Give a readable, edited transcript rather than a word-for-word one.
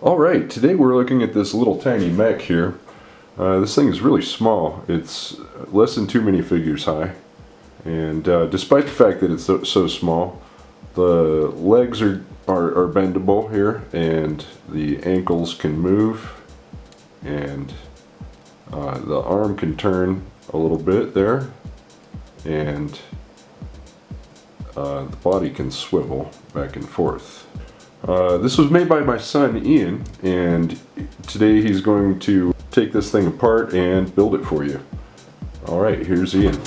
Alright, today we're looking at this little tiny mech here. This thing is really small. It's less than 2 minifigures high. And despite the fact that it's so small, the legs are bendable here, and the ankles can move, and the arm can turn a little bit there, and the body can swivel back and forth. This was made by my son Ian, and today he's going to take this thing apart and build it for you. Alright, here's Ian.